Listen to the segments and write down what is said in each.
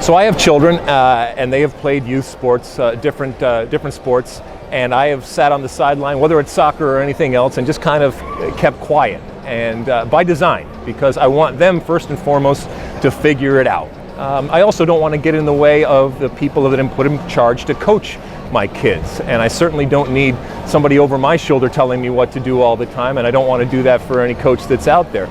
So I have children, and they have played youth sports, different sports, and I have sat on the sideline, whether it's soccer or anything else, and just kind of kept quiet, and by design, because I want them first and foremost to figure it out. I also don't want to get in the way of the people that I'm put in charge to coach my kids, and I certainly don't need somebody over my shoulder telling me what to do all the time, and I don't want to do that for any coach that's out there.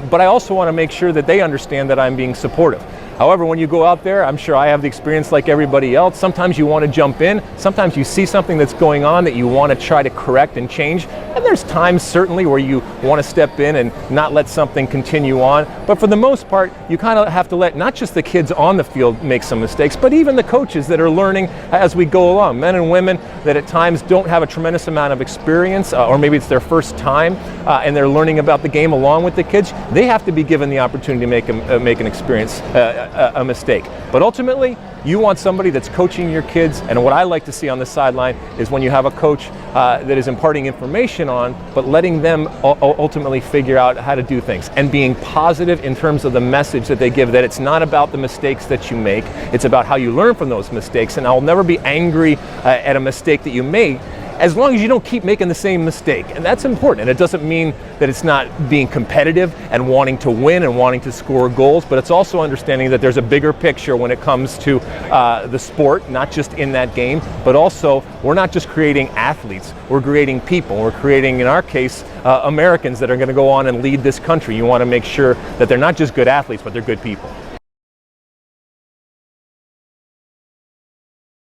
But I also want to make sure that they understand that I'm being supportive. However, when you go out there, I'm sure I have the experience like everybody else. Sometimes you want to jump in. Sometimes you see something that's going on that you want to try to correct and change. And there's times certainly where you want to step in and not let something continue on. But for the most part, you kind of have to let not just the kids on the field make some mistakes, but even the coaches that are learning as we go along. Men and women that at times don't have a tremendous amount of experience, or maybe it's their first time, and they're learning about the game along with the kids. They have to be given the opportunity to make an experience, a mistake. But ultimately, you want somebody that's coaching your kids, and what I like to see on the sideline is when you have a coach that is imparting information on, but letting them ultimately figure out how to do things, and being positive in terms of the message that they give, that it's not about the mistakes that you make, it's about how you learn from those mistakes. And I'll never be angry at a mistake that you make, as long as you don't keep making the same mistake. And that's important. And it doesn't mean that it's not being competitive and wanting to win and wanting to score goals, but it's also understanding that there's a bigger picture when it comes to the sport, not just in that game, but also we're not just creating athletes, we're creating people. We're creating, in our case, Americans that are going to go on and lead this country. You want to make sure that they're not just good athletes, but they're good people.